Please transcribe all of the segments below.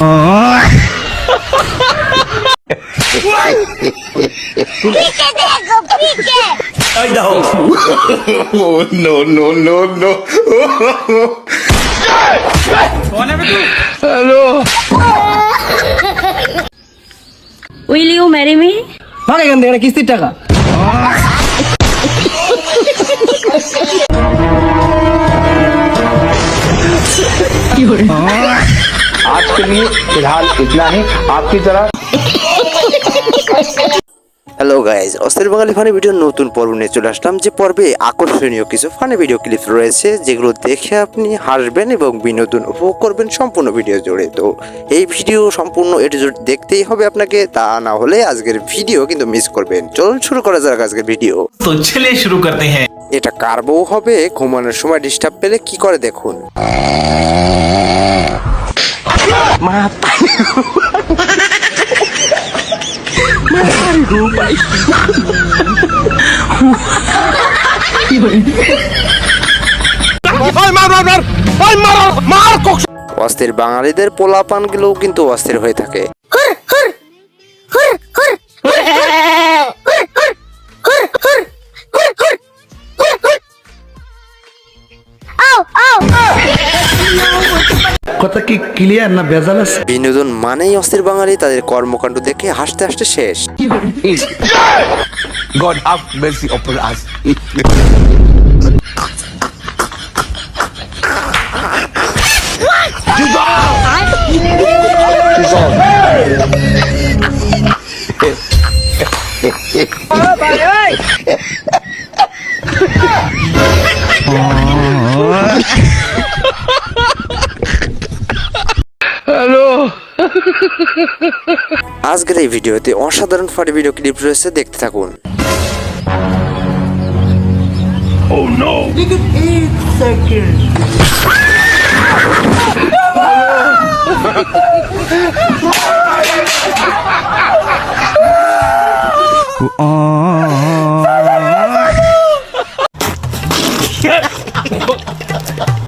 Hello. Will you marry me? ভাগ এখান থেকে, কিস্তির টাকা। आज के लिए फिलहाल इतना ही। आपकी तरह হ্যালো গাইজ, অস্থির বাঙালি ফানি ভিডিওর নতুন পর্ব নিয়ে চলে আসলাম। যে পর্বে আকর্ষণীয় কিছু ফানি ভিডিও ক্লিপ রয়েছে, যেগুলো দেখে আপনি হাসবেন এবং বিনোদন উপভোগ করবেন সম্পূর্ণ ভিডিও জুড়ে। তো এই ভিডিও সম্পূর্ণ এপিসোড দেখতেই হবে আপনাকে, তা না হলে আজকের ভিডিও কিন্তু মিস করবেন। চলুন শুরু করা যাক আজকের ভিডিও। তো চলে শুরু করতে হ্যাঁ। এটা কার বউ হবে, ঘুমানোর সময় ডিস্টার্ব পেলে কি করে দেখুন। অস্থির বাঙালিদের পোলাপান গুলোও কিন্তু অস্থির হয়ে থাকে। কথা কি ক্লিয়ার না ভেজাল আছে? বিনোদন মানেই অস্থির বাঙালি, তাদের কর্মকাণ্ড দেখে হাসতে হাসতে শেষ। God have mercy upon us. Hello. আজকের এই ভিডিওতে অসাধারণ ফানি ভিডিও ক্লিপ রয়েছে, দেখতে থাকুন। Oh no.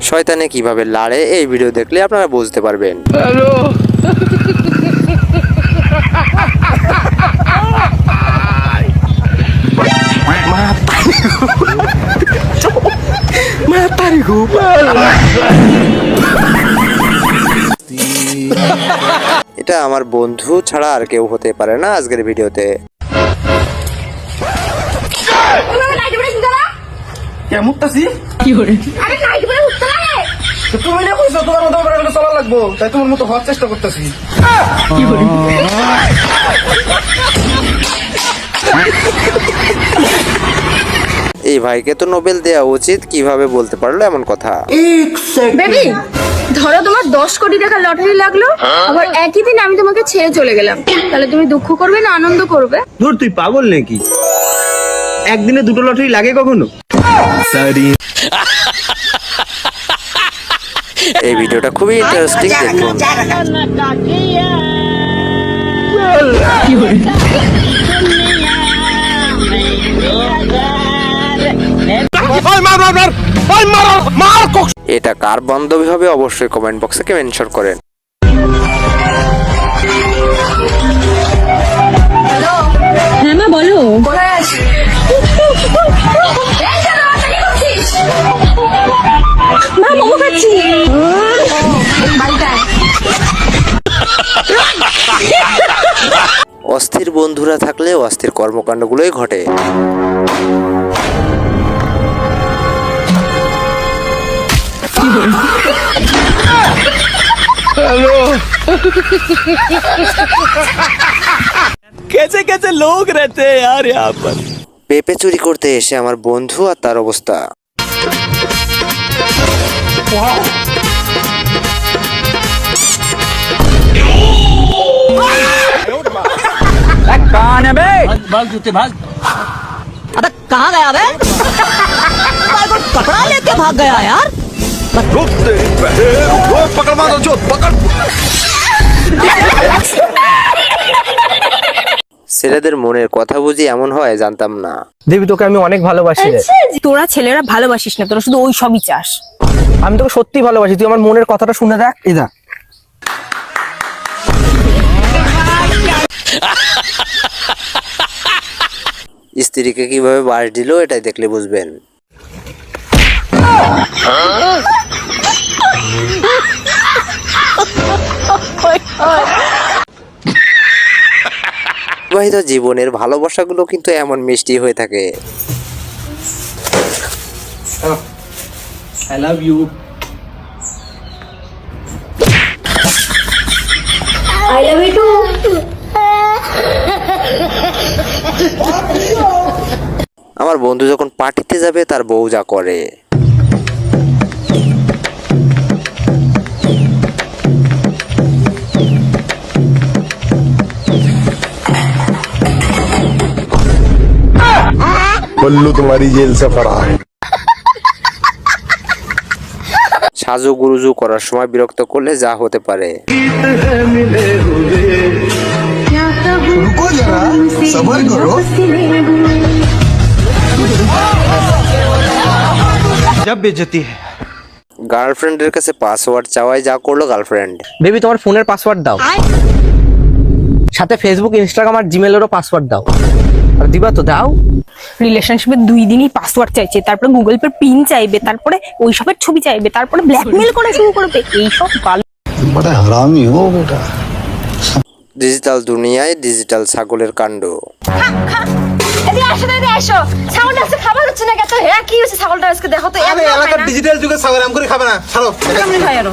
শয়তানে কিভাবে লাড়ে এই ভিডিও দেখলে আপনারা বুঝতে পারবেন। হ্যালো। এটা আমার বন্ধু ছাড়া আর কেউ হতে পারে না আজকের ভিডিওতে। কেমন আছিস? কি করে? আরে নাইট পরে উঠতে লাগে। তুমি না কইছো তোমার মতো করে চলা লাগবো, তাই তোমার মতো হওয়ার চেষ্টা করতেছি। কি করে? এই ভাইকে তো নোবেল দেওয়া উচিত, কিভাবে বলতে পারলো এমন কথা। বেবি, ধরো তোমার 10 কোটি টাকা লটারি লাগলো, আবার একই দিন আমি তোমাকে ছেড়ে চলে গেলাম, তাহলে তুমি দুঃখ করবে না আনন্দ করবে? ধুর, তুই পাগল নাকি? একদিনে দুটো লটারি লাগে কখনো? এই ভিডিওটা খুবই ইন্টারেস্টিং, দেখুন। এটা কার বান্ধবী হবে অবশ্যই কমেন্ট বক্সে মেনশন করেন। হ্যাঁ মা, বলো। মা, মোমো খাচ্ছি। অস্থির বন্ধুরা থাকলে অস্থির কর্মকাণ্ডগুলোই ঘটে। হ্যালো। कैसे कैसे लोग रहते हैं यार यहाँ पर। পেঁপে চুরি করতে এসে আমার বন্ধু আর তার অবস্থা। कौन है बे? भाग जूते भाग। अबे कहाँ गया बे? कपड़ा लेके भाग गया यार। पकड़ मारो जो पकड़। ছেলেদের মনের কথা বুঝি এমন হয়, জানতাম না। দেবী, তোকে আমি অনেক ভালোবাসি রে। তোরা ছেলেরা ভালোবাসিস না, তোরা শুধু ওই সবই চাস। আমি তোকে সত্যি ভালোবাসি, তুই আমার মনের কথাটা শুনে দেখ। এই দেখ। স্ত্রীকে কিভাবে বাস দিল এটাই দেখলে বুঝবেন। বিবাহিত জীবনের ভালোবাসাগুলো কিন্তু এমন মিষ্টি হয়ে থাকে। I love you. I love you too. আমার বন্ধু যখন পার্টিতে যাবে তার বউ যা করে। बल्लू तुम्हारी जेल से फरार है। সাজু গুরুজু করার সময় বিরক্ত করলে যা হতে পারে। रुको जरा सबर करो। जब बेइज्जती है। গার্লফ্রেন্ডের কাছে পাসওয়ার্ড চাওয়াই যা করলো গার্লফ্রেন্ড। বেবি তোমার ফোনের পাসওয়ার্ড দাও, সাথে ফেসবুক ইনস্টাগ্রাম আর জিমেলেরও পাসওয়ার্ড দাও। আর দিবা তো দাও। রিলেশনশিপে 2 দিনই পাসওয়ার্ড চাইছে, তারপরে গুগল পে পিন চাইবে, তারপরে ওইসবের ছবি চাইবে, তারপরে ব্ল্যাকমেল করা শুরু করবে। এইসব ভালো बड़ा हरामी हो बेटा। ডিজিটাল দুনিয়ায় ডিজিটাল ছাগলের কাণ্ড। এদিকে আসো, এদিকে আসো। ছাগলটা আজকে খাবার হচ্ছে না কত? হ্যাঁ কি হচ্ছে ছাগলটা আজকে? দেখো তো আরে এলাকার ডিজিটাল যুগে ছাগল আম করে খাবে না, ছাড়ো। কেমন খাই আরো?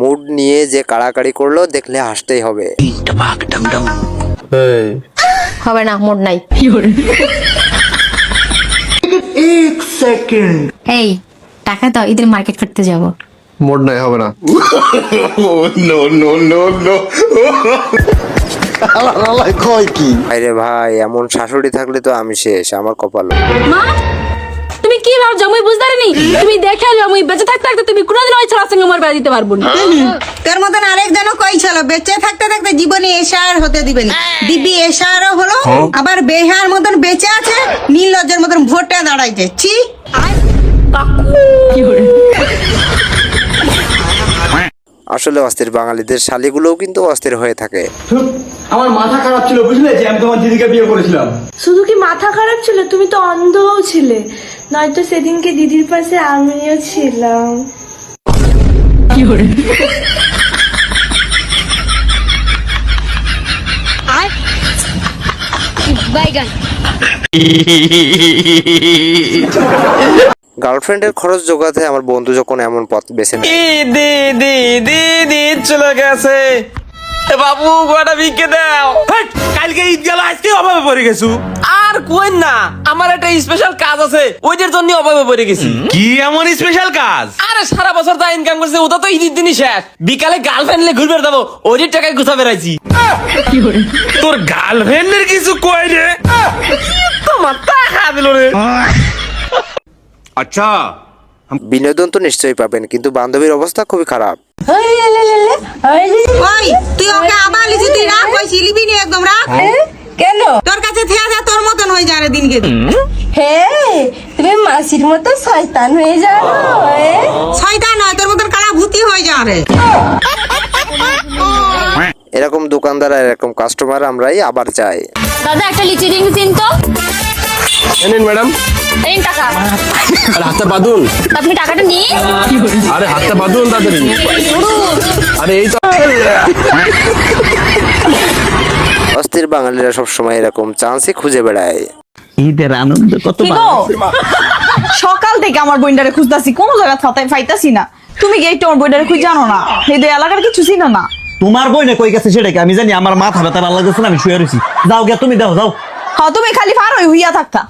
মুড নিয়ে যে কাড়াকাড়ি করলো দেখলে হাসতেই হবে। হবে না, মোড নাই। এই টাকা দাও, ঈদের মার্কেট করতে যাব। मोड नहीं হবে না। No no no no. Allah কয় কি? আরে ভাই এমন শাশুড়ি থাকলে তো আমি শেষ, আমার কপাল। মা তুমি কি ভাবছো? আমি বুঝতে পারিনি। তুমি দেখে আমি বেঁচে থাকতে থাকতে তুমি কোনোদিন ওই ছেলের সঙ্গে আমার বিয়ে দিতে পারবো না। তোর মতন আরেকজনও কইছিল বেঁচে থাকতে থাকতে জীবনে এশার হতে দিবে না। দিবি এশারও হলো, আবার বেহার মতন বেঁচে আছে, নীলজ্জের মতন ভোটে দাঁড়াইছে। ছি আসলে অস্থির বাঙালিদের শালিগুলোও কিন্তু অস্থির হয়ে থাকে। আমার মাথা খারাপ ছিল বুঝলে, যে আমি তোমার দিদিকে বিয়ে করেছিলাম। শুধু কি মাথা খারাপ ছিল, তুমি তো অন্ধও ছিলে। নয়তো সেদিনকে দিদির পাশে আমিও ছিলাম। গার্লফ্রেন্ডের খরচ জোগাতে আমার বন্ধু যখন এমন পথ বেছে নেয়। দিদি চলে গেছে। বাবু গোটা বিকে দাও। কালকে ঈদ গেল, আজকে অভাবে পড়ে গেছু। আর কোয়েন না, আমার একটা স্পেশাল কাজ আছে, ওইটার জন্য অভাবে পড়ে গেছি। কি এমন স্পেশাল কাজ? আরে সারা বছর যা ইনকাম করছে ওটা তো ঈদের দিনই শেষ। বিকালে গার্লফ্রেন্ড নিয়ে ঘুরবে যাবো, ওই টাকায় গুছা বেড়াইছি। তোর গার্লফ্রেন্ডের কিছু কই রে? তোমার টাকা দিল রে। আচ্ছা বিনোদন তো নিশ্চয়ই পাবেন, কিন্তু বান্ধবীর অবস্থা খুবই খারাপ। ওই তুই ওকে আবার লিখে তুই রাখ, কইছি লিবি নি একদম রাখ। কেন? তোর কাছে থেয়া যা, তোর মতন হয়ে যা রে দিনকে দিন। হে তুমি মাসির মতো শয়তান হয়ে যাও। শয়তান নয়, তোর মতন কালা ভূতি হয়ে যা রে। এরকম দোকানদার আর এরকম কাস্টমার আমরাই আবার চাই। দাদা একটা লিচি রিং দিন তো। এনেন ম্যাডাম। এই টাকা। আরে হাতটা বাঁধুন। আপনি টাকাটা নিয়ে। আরে হাতটা বাঁধুন তাড়াতাড়ি। আরে এই তো। অস্থির বাঙালিরা সবসময় এরকম চান্সই খুঁজে বেড়ায়। ঈদের আনন্দ কত সকাল থেকে আমার বইন্ডারে খুঁজতাছি, কোনো জায়গা পাইতাছি না। তুমি কি একটু আমার বইন্ডারে খুঁজে জানো না? এই এলাকার কিছু ছিল না। তোমার বই না কই গেছে সেটা কি আমি জানি? আমার মাথা ব্যথা ভালো লাগছে না, আমি শুয়ে রয়েছি। যাও গে তুমি, দাও যাও। হ্যাঁ তুমি খালি ফার হইয়া থাকতা।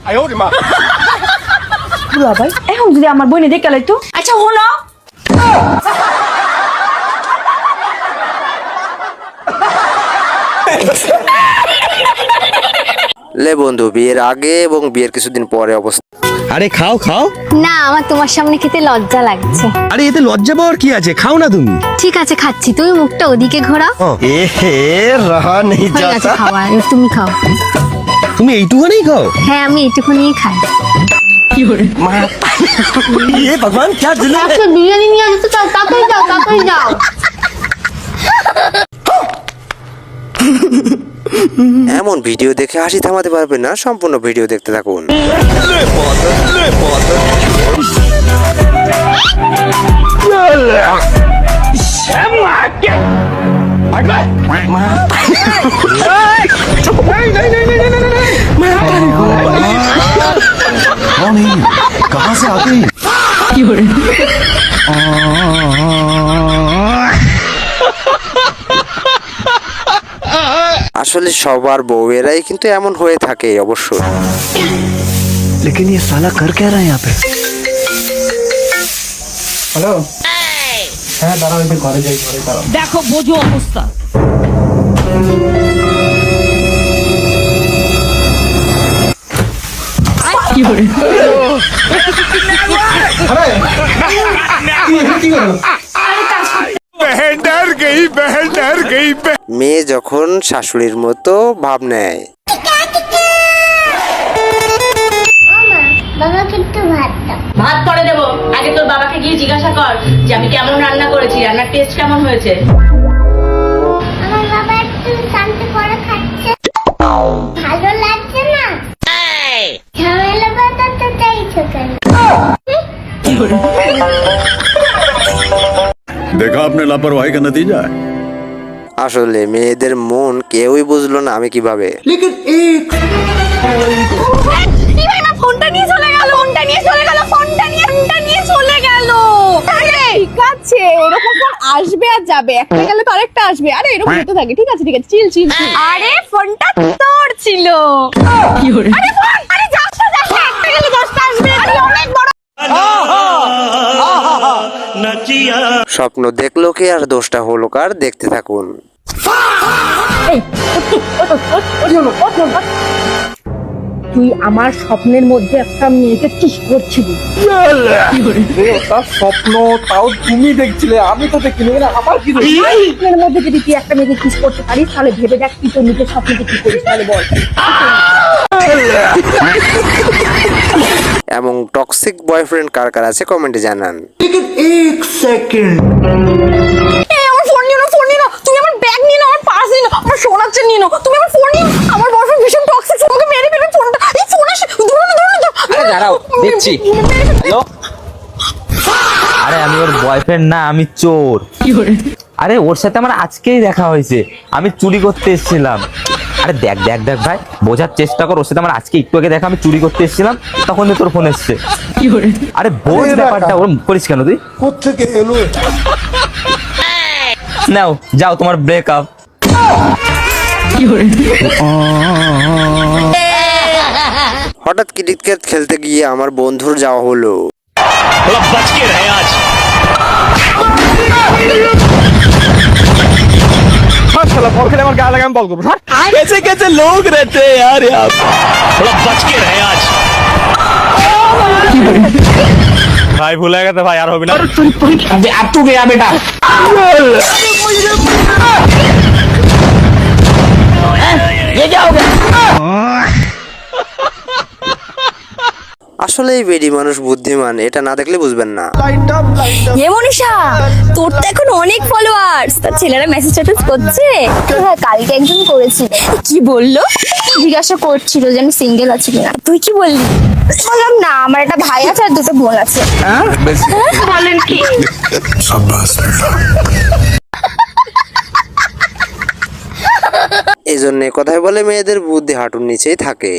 ভাই এখন যদি আমার বইনে দেখে লাইতো। আচ্ছা হলো লে বন্ধু, বিয়ের আগে এবং বিয়ের কিছুদিন পরে অবস্থা। আরে খাও খাও। না আমার তোমার সামনে খেতে লজ্জা লাগছে। আরে এতে লজ্জা পাওয়ার কি আছে? খাও না তুমি। ঠিক আছে খাচ্ছি, তুমি মুখটা ওদিকে ঘোরাও। এ হে রহা নেই হয়ে গেছে যাতা। খাওয়া, এবার তুমি খাও। তুমি এইটুখানেই খাও? হ্যাঁ আমি এটুকুনিই খাই। ये भगवान क्या जुलूम है বিরিয়ানি নিয়ে আসতে চাও, তাড়াতাড়ি যাও, তাড়াতাড়ি যাও। এমন ভিডিও দেখে হাসি থামাতে পারবেন না, সম্পূর্ণ ভিডিও দেখতে থাকুন। कहाँ से आते हैं আসলে সবার বউয়েরাই কিন্তু এমন হয়ে থাকে অবশ্য। लेकिन ये साला कर क्या रहा है यहाँ पे? हेलो হ্যাঁ দাঁড়াও, একটু ঘরে যাই, ঘরে দাঁড়াও। দেখো বোঝো অবস্থা। মেয়ে যখন শাশুড়ির মতো ভাব নেয়। ভাত পরে দেবো, আগে তোর বাবাকে গিয়ে জিজ্ঞাসা কর যে আমি কেমন রান্না করেছি, রান্নার টেস্ট কেমন হয়েছে। আমার বাবা একটু শান্তি করে খাচ্ছে, ভালো লাগছে না, ঝামেলা বাঁধাতে চাইছো কেন? देखा आपने लापरवाही का नतीजा है। আসলে মেয়েদের মন কেউই বুঝলো না আমি কিভাবে। ফোনটা নিয়ে চলে গেল, ফোনটা নিয়ে চলে গেল, ফোনটা নিয়ে চলে গেল। ঠিক আছে, এরকম ফোন আসবে আর যাবে, একটা গেলে তো আরেকটা আসবে। আরে এরকম হতে থাকে, ঠিক আছে ঠিক আছে, চিল চিল। আরে ফোনটা তোর ছিল। আরে ফোন, আরে যাচ্ছে যাচ্ছে, একটা গেলে 10টা আসবে। আরে অনেক বড় স্বপ্ন দেখলো কে আর দোষটা হলো কার, দেখতে থাকুন। তুই আমার স্বপ্নের মধ্যে একটা মেয়েকে কিস করছিলি। তার স্বপ্ন তাও তুমি দেখছিলে, আমি তো দেখিনি, আমার কি দোষ? স্বপ্নের মধ্যে যদি তুই একটা মেয়েকে কিস করতে পারিস তাহলে ভেবে দেখ তুই তোর নিজের স্বপ্নকে কি করিস, তাহলে বল। এবং টক্সিক বয়ফ্রেন্ড কার কার আছে কমেন্টে জানান। আমার ফোন নিও না, ফোন নিও না, তুমি আমার ব্যাগ নিও না, আমার পার্স নিও না, আমার সোনার চেন নিও না, তুমি আমার ফোন নিও। আমার বয়ফ্রেন্ড ভীষণ টক্সিক, তোমাকে মেরে ফেলবে ফোনটা। এই ফোন আসে, ধরো না। আরে দাঁড়াও, দেখছি। হ্যালো, আরে আমি ওর বয়ফ্রেন্ড না, আমি চোর। আরে ওর সাথে আমার আজকেই দেখা হয়েছে, আমি চুরি করতে এসেছিলাম। আরে দেখ দেখ দেখ ভাই, বোঝার চেষ্টা কর, ওর সাথে আমার আজকে একটু আগে দেখা, আমি চুরি করতে এসেছিলাম, তখন তো তোর ফোন এসছে। আরে বোঝ ব্যাপারটা, ওর করিস কেন তুই? কোত্থেকে এলো? নাও যাও, তোমার ব্রেকআপ। হঠাৎ ক্রিকেট খেলতে গিয়ে আমার বন্ধুর যাওয়া হলো। बच के रहे आज। বল খেলে আমার গা লাগে, আমি বল করবো। कैसे कैसे लोग रहते हैं यार यहाँ पे। बच के रहे आज। ভাই ভুলে গেছে ভাই, আর হবে না। अब तू गया बेटा। ये क्या हो गया? আসলে এই বেডি মানুষ বুদ্ধিমান, এটা না দেখলে বুঝবেন না। এ মনীষা, তোর তো এখন অনেক ফলোয়ার্স, তার ছেলেরা মেসেজ ট্যাসেজ করছে? হ্যাঁ, কালকে একজন করেছিল। কি বললো? জিজ্ঞাসা করছিল যে আমি সিঙ্গেল আছি কিনা। তুই কি বললি? বললাম না, আমার একটা ভাই আছে আর দুটো বোন আছে। বলেন কি? এই জন্য কথাই বলে মেয়েদের বুদ্ধি হাঁটুর নিচেই থাকে।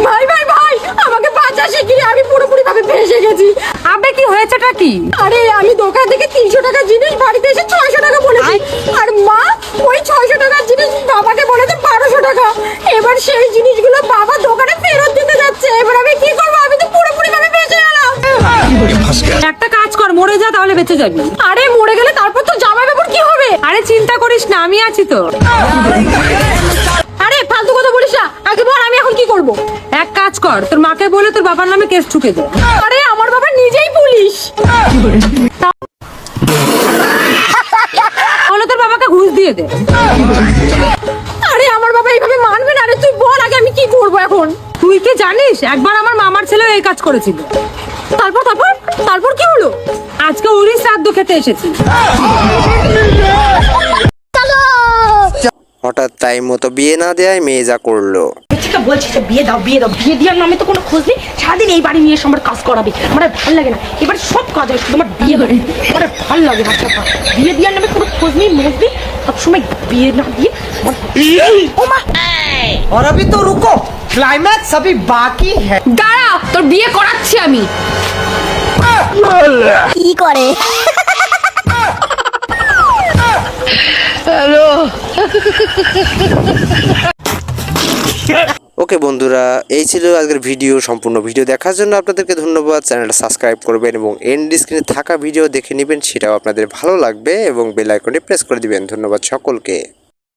ভাই ভাই ভাই, আমাকে বাঁচা শিগগিরই, আমি পুরোপুরি ভাবে ফেঁসে গেছি। আবে কি হয়েছেটা কি? আরে আমি দোকান থেকে 300 টাকার জিনিস বাড়িতে এসে 600 টাকা বলেছি, আর মা ওই 600 টাকার জিনিস বাবাকে বলেছে 1200 টাকা। এবার সেই জিনিসগুলো বাবা দোকানে ফেরত দিতে যাচ্ছে। এবার আমি কি করবো? আমি তো পুরোপুরি ভাবে ফেঁসে গেলাম। একটা কাজ কর, মরে যা, তাহলে বেঁচে যাবি। আরে মরে গেলে তারপর তো জামাই বাবুর কি হবে? আরে চিন্তা করিস না, আমি আছি তো। আরে ফালতু কথা বলিস না, আগে বল আমি এখন কি করব? এক কাজ কর, তোর মাকে বলে তোর বাবার নামে কেস ঠুকে দে। আরে আমার বাবা নিজেই পুলিশ। তাহলে তোর বাবাকে ঘুষ দিয়ে দে। আরে আমার বাবা এইভাবে মানবে না রে, তুই বল আগে এখন? তুই কি জানিস একবার আমার মামার ছেলে এই কাজ করেছিল? তারপর তারপর তারপর কি হলো? আজকে ওরই শ্রাদ্ধ খেতে এসেছি। হঠাৎ টাইম মতো বিয়ে না দেয় মেয়ে যা করলো। বলছি যে বিয়ে দাও বিয়ে দাও, বিয়ে দেওয়ার নামে তো কোনো খোঁজ নেই। সারাদিন এই বাড়ি নিয়ে এসে আমার কাজ করাবে, আমার আর ভালো লাগে না। এবার সব কাজ হয়, শুধু আমার বিয়ে হবে, আমার আর ভালো লাগে না। বিয়ে দেওয়ার নামে কোনো খোঁজ নেই মোজ নেই, সবসময় বিয়ে না দিয়ে और अभी तो रुको, क्लाइमैक्स अभी बाकी है। দাঁড়া, তোর বিয়ে করাচ্ছি আমি। কি করে? ওকে বন্ধুরা, এই ছিল আজকের ভিডিও। সম্পূর্ণ ভিডিও দেখার জন্য আপনাদেরকে ধন্যবাদ। চ্যানেলটা সাবস্ক্রাইব করবেন এবং এন্ড স্ক্রিনে থাকা ভিডিও দেখে নেবেন, সেটাও আপনাদের ভালো লাগবে এবং বেল আইকনটি প্রেস করে দিবেন। ধন্যবাদ সকলকে।